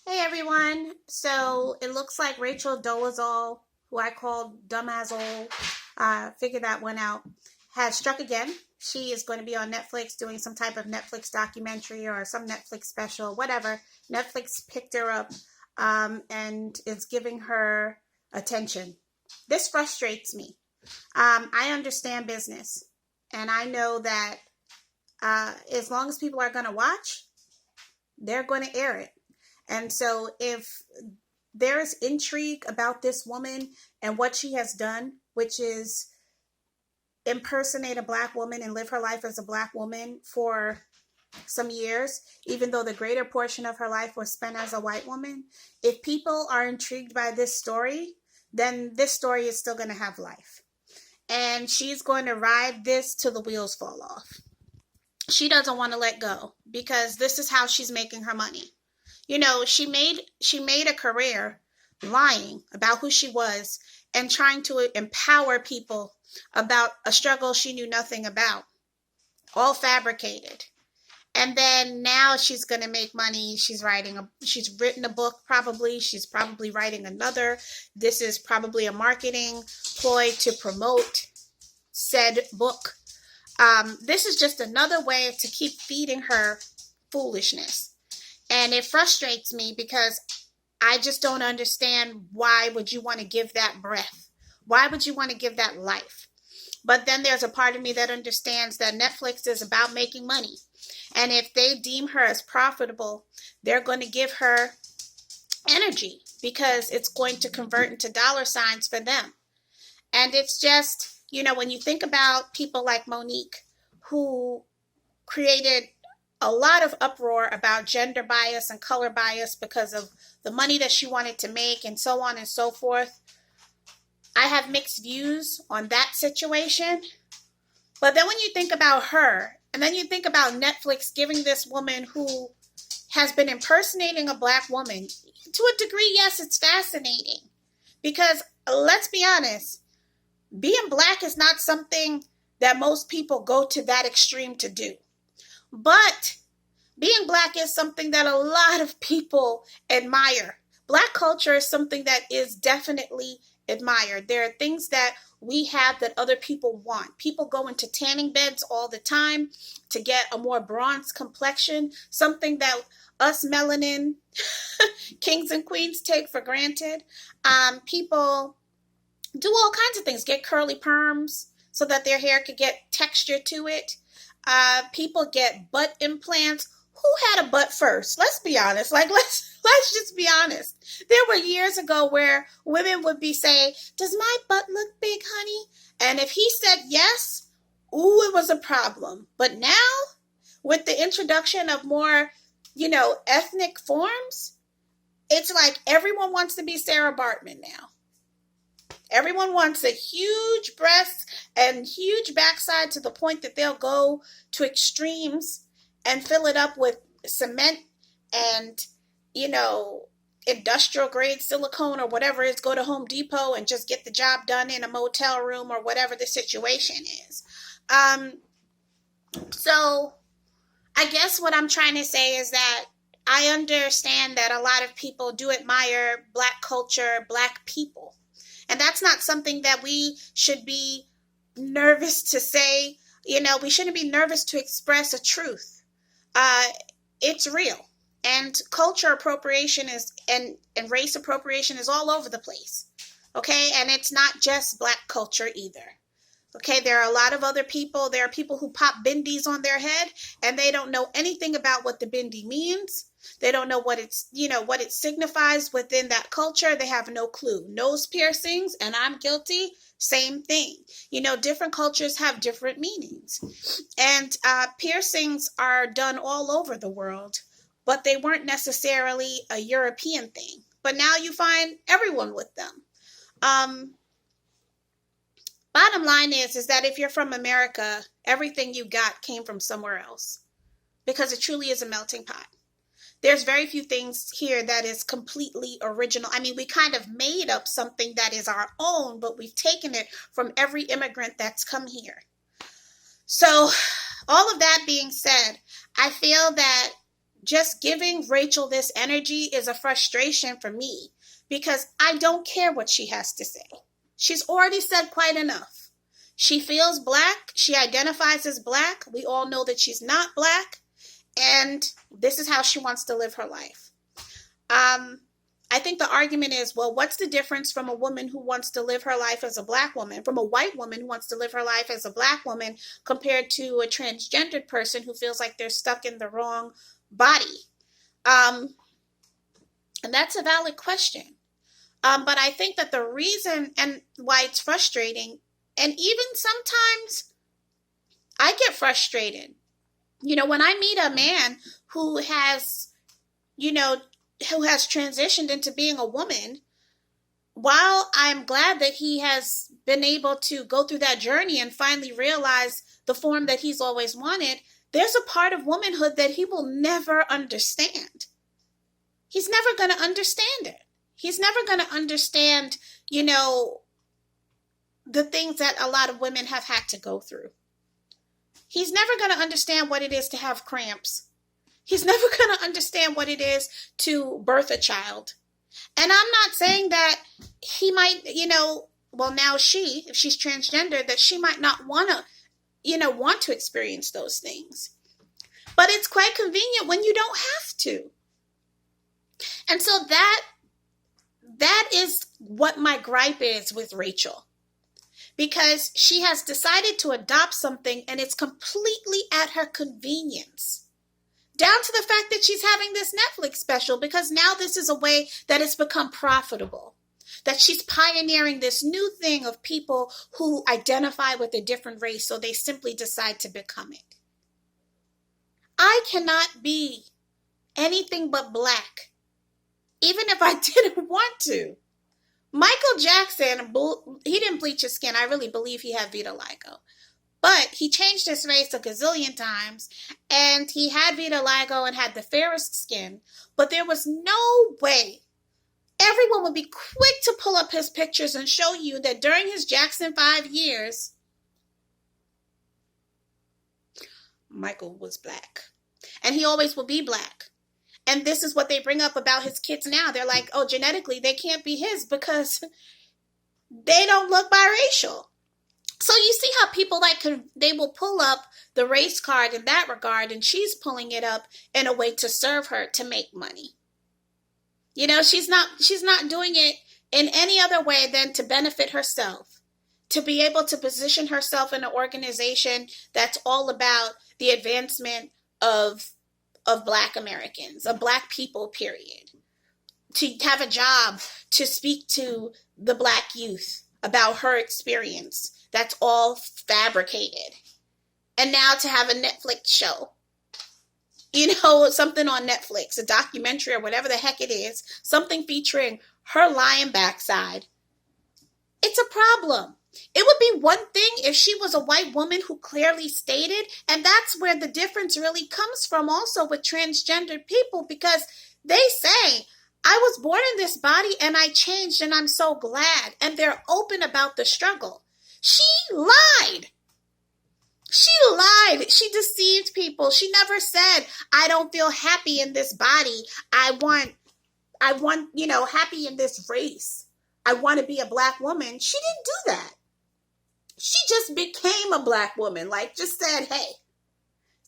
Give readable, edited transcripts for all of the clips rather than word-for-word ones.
Hey everyone. So it looks like Rachel Dolezal, who I called Dumbazzle, figured that one out, has struck again. She is going to be on Netflix doing some type of Netflix documentary or some Netflix special, whatever. Netflix picked her up and is giving her attention. This frustrates me. I understand business, and I know that as long as people are going to watch, they're going to air it. And so if there is intrigue about this woman and what she has done, which is impersonate a black woman and live her life as a black woman for some years, even though the greater portion of her life was spent as a white woman, if people are intrigued by this story, then this story is still going to have life. And she's going to ride this till the wheels fall off. She doesn't want to let go because this is how she's making her money. You know, she made a career lying about who she was and trying to empower people about a struggle she knew nothing about, all fabricated. And then now she's going to make money. She's written a book probably. She's probably writing another. This is probably a marketing ploy to promote said book. This is just another way to keep feeding her foolishness. And it frustrates me because I just don't understand why would you want to give that breath? Why would you want to give that life? But then there's a part of me that understands that Netflix is about making money. And if they deem her as profitable, they're going to give her energy because it's going to convert into dollar signs for them. And it's just, when you think about people like Monique, who created a lot of uproar about gender bias and color bias because of the money that she wanted to make and so on and so forth. I have mixed views on that situation. But then when you think about her, and then you think about Netflix giving this woman who has been impersonating a black woman, to a degree, yes, it's fascinating. Because let's be honest, being black is not something that most people go to that extreme to do. But being black is something that a lot of people admire. Black culture is something that is definitely admired. There are things that we have that other people want. People go into tanning beds all the time to get a more bronze complexion, something that us melanin kings and queens take for granted. People do all kinds of things, get curly perms so that their hair could get texture to it. People get butt implants. Who had a butt first? Let's be honest. Let's just be honest. There were years ago where women would be saying, "Does my butt look big, honey?" And if he said yes, ooh, it was a problem. But now, with the introduction of more, ethnic forms, it's like everyone wants to be Sarah Bartman now. Everyone wants a huge breast and huge backside to the point that they'll go to extremes and fill it up with cement and, industrial grade silicone or whatever it is. Go to Home Depot and just get the job done in a motel room or whatever the situation is. So I guess what I'm trying to say is that I understand that a lot of people do admire black culture, black people. And that's not something that we should be nervous to say. We shouldn't be nervous to express a truth. It's real. And culture appropriation and race appropriation is all over the place. Okay? And it's not just black culture either. Okay? There are a lot of other people. There are people who pop bindies on their head and they don't know anything about what the bindi means. They don't know what what it signifies within that culture. They have no clue. Nose piercings, and I'm guilty, same thing. Different cultures have different meanings. And piercings are done all over the world, but they weren't necessarily a European thing. But now you find everyone with them. Bottom line is that if you're from America, everything you got came from somewhere else because it truly is a melting pot. There's very few things here that is completely original. I mean, we kind of made up something that is our own, but we've taken it from every immigrant that's come here. So all of that being said, I feel that just giving Rachel this energy is a frustration for me because I don't care what she has to say. She's already said quite enough. She feels black. She identifies as black. We all know that she's not black. And this is how she wants to live her life. I think the argument is, well, what's the difference from a woman who wants to live her life as a black woman, from a white woman who wants to live her life as a black woman, compared to a transgendered person who feels like they're stuck in the wrong body? And that's a valid question. But I think that the reason and why it's frustrating, and even sometimes I get frustrated, when I meet a man who has, who has transitioned into being a woman, while I'm glad that he has been able to go through that journey and finally realize the form that he's always wanted, there's a part of womanhood that he will never understand. He's never going to understand it. He's never going to understand, the things that a lot of women have had to go through. He's never going to understand what it is to have cramps. He's never going to understand what it is to birth a child. And I'm not saying that he might, well, now if she's transgender, that she might not want to experience those things. But it's quite convenient when you don't have to. And so that is what my gripe is with Rachel. Because she has decided to adopt something and it's completely at her convenience. Down to the fact that she's having this Netflix special because now this is a way that it's become profitable. That she's pioneering this new thing of people who identify with a different race, so they simply decide to become it. I cannot be anything but black, even if I didn't want to. Michael Jackson, he didn't bleach his skin. I really believe he had vitiligo. But he changed his race a gazillion times, and he had vitiligo and had the fairest skin. But there was no way. Everyone would be quick to pull up his pictures and show you that during his Jackson 5 years, Michael was black. And he always will be black. And this is what they bring up about his kids now. They're like, oh, genetically, they can't be his because they don't look biracial. So you see how people they will pull up the race card in that regard, and she's pulling it up in a way to serve her to make money. She's not doing it in any other way than to benefit herself, to be able to position herself in an organization that's all about the advancement of Black Americans, of Black people, period. To have a job, to speak to the Black youth about her experience. That's all fabricated. And now to have a Netflix show. Something on Netflix, a documentary or whatever the heck it is, something featuring her lying backside. It's a problem. It would be one thing if she was a white woman who clearly stated, and that's where the difference really comes from also with transgendered people, because they say, I was born in this body and I changed and I'm so glad. And they're open about the struggle. She lied. She lied. She deceived people. She never said, I don't feel happy in this body. I want, happy in this race. I want to be a Black woman. She didn't do that. She just became a Black woman. Just said, hey,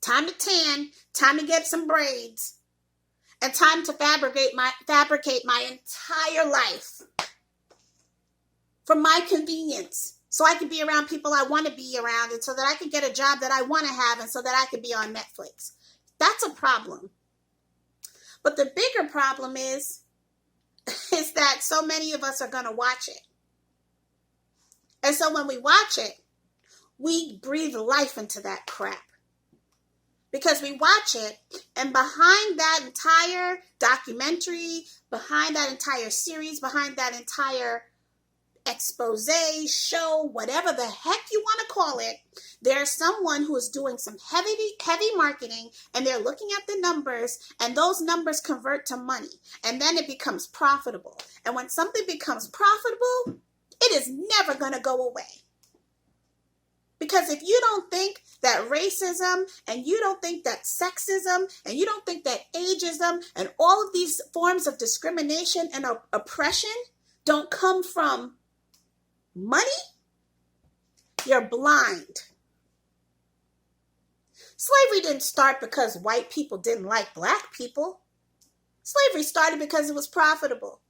time to tan, time to get some braids, and time to fabricate my entire life for my convenience. So I can be around people I want to be around, and so that I can get a job that I want to have, and so that I can be on Netflix. That's a problem. But the bigger problem is that so many of us are going to watch it. And so when we watch it, we breathe life into that crap. Because we watch it, and behind that entire documentary, behind that entire series, behind that entire expose, show, whatever the heck you want to call it, there's someone who is doing some heavy marketing, and they're looking at the numbers, and those numbers convert to money, and then it becomes profitable. And when something becomes profitable, it is never going to go away. Because if you don't think that racism, and you don't think that sexism, and you don't think that ageism, and all of these forms of discrimination and oppression don't come from money, you're blind. Slavery didn't start because white people didn't like black people. Slavery started because it was profitable.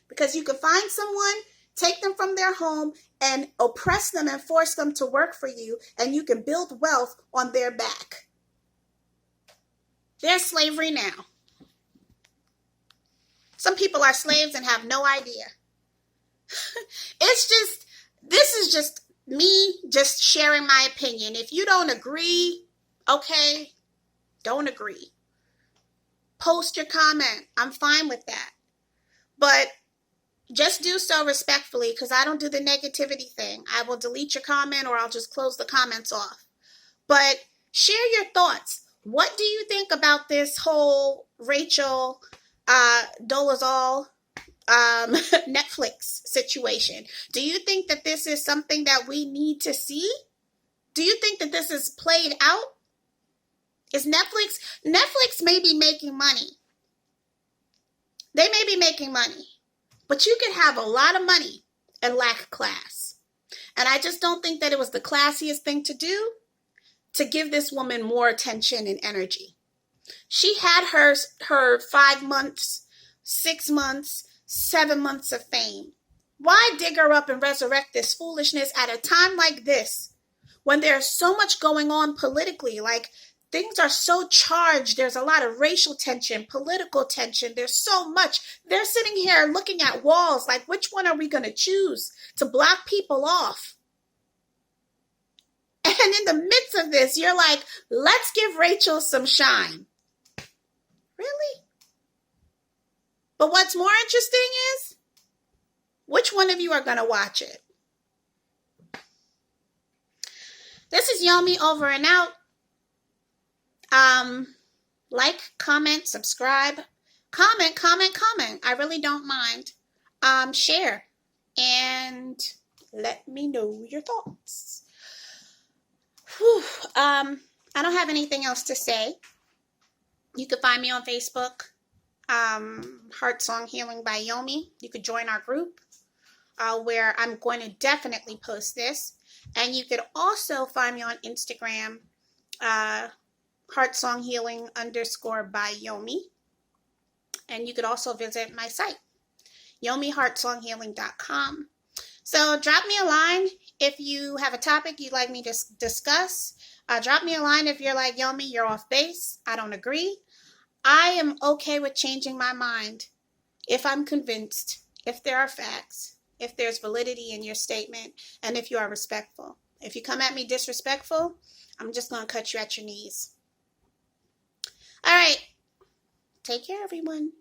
Because you could find someone, take them from their home, and oppress them and force them to work for you, and you can build wealth on their back. There's slavery now. Some people are slaves and have no idea. This is just me just sharing my opinion. If you don't agree, okay, don't agree. Post your comment. I'm fine with that. But just do so respectfully, because I don't do the negativity thing. I will delete your comment, or I'll just close the comments off. But share your thoughts. What do you think about this whole Rachel Dolezal Netflix situation? Do you think that this is something that we need to see? Do you think that this is played out? Is Netflix may be making money. They may be making money. But you could have a lot of money and lack class. And I just don't think that it was the classiest thing to do to give this woman more attention and energy. She had her 5 months, 6 months, 7 months of fame. Why dig her up and resurrect this foolishness at a time like this, when there's so much going on politically? Like, things are so charged. There's a lot of racial tension, political tension. There's so much. They're sitting here looking at walls like, which one are we going to choose to block people off? And in the midst of this, you're like, let's give Rachel some shine. Really? But what's more interesting is, which one of you are going to watch it? This is Yomi, over and out. Like, comment, subscribe, comment. I really don't mind. Share and let me know your thoughts. I don't have anything else to say. You can find me on Facebook, HeartSongHealing by Yomi. You could join our group, where I'm going to definitely post this. And you could also find me on Instagram, HeartSongHealing _ by Yomi. And you could also visit my site, YomiHeartSongHealing.com. So drop me a line if you have a topic you'd like me to discuss. Drop me a line if you're like, Yomi, you're off base. I don't agree. I am okay with changing my mind if I'm convinced, if there are facts, if there's validity in your statement, and if you are respectful. If you come at me disrespectful, I'm just going to cut you at your knees. All right. Take care, everyone.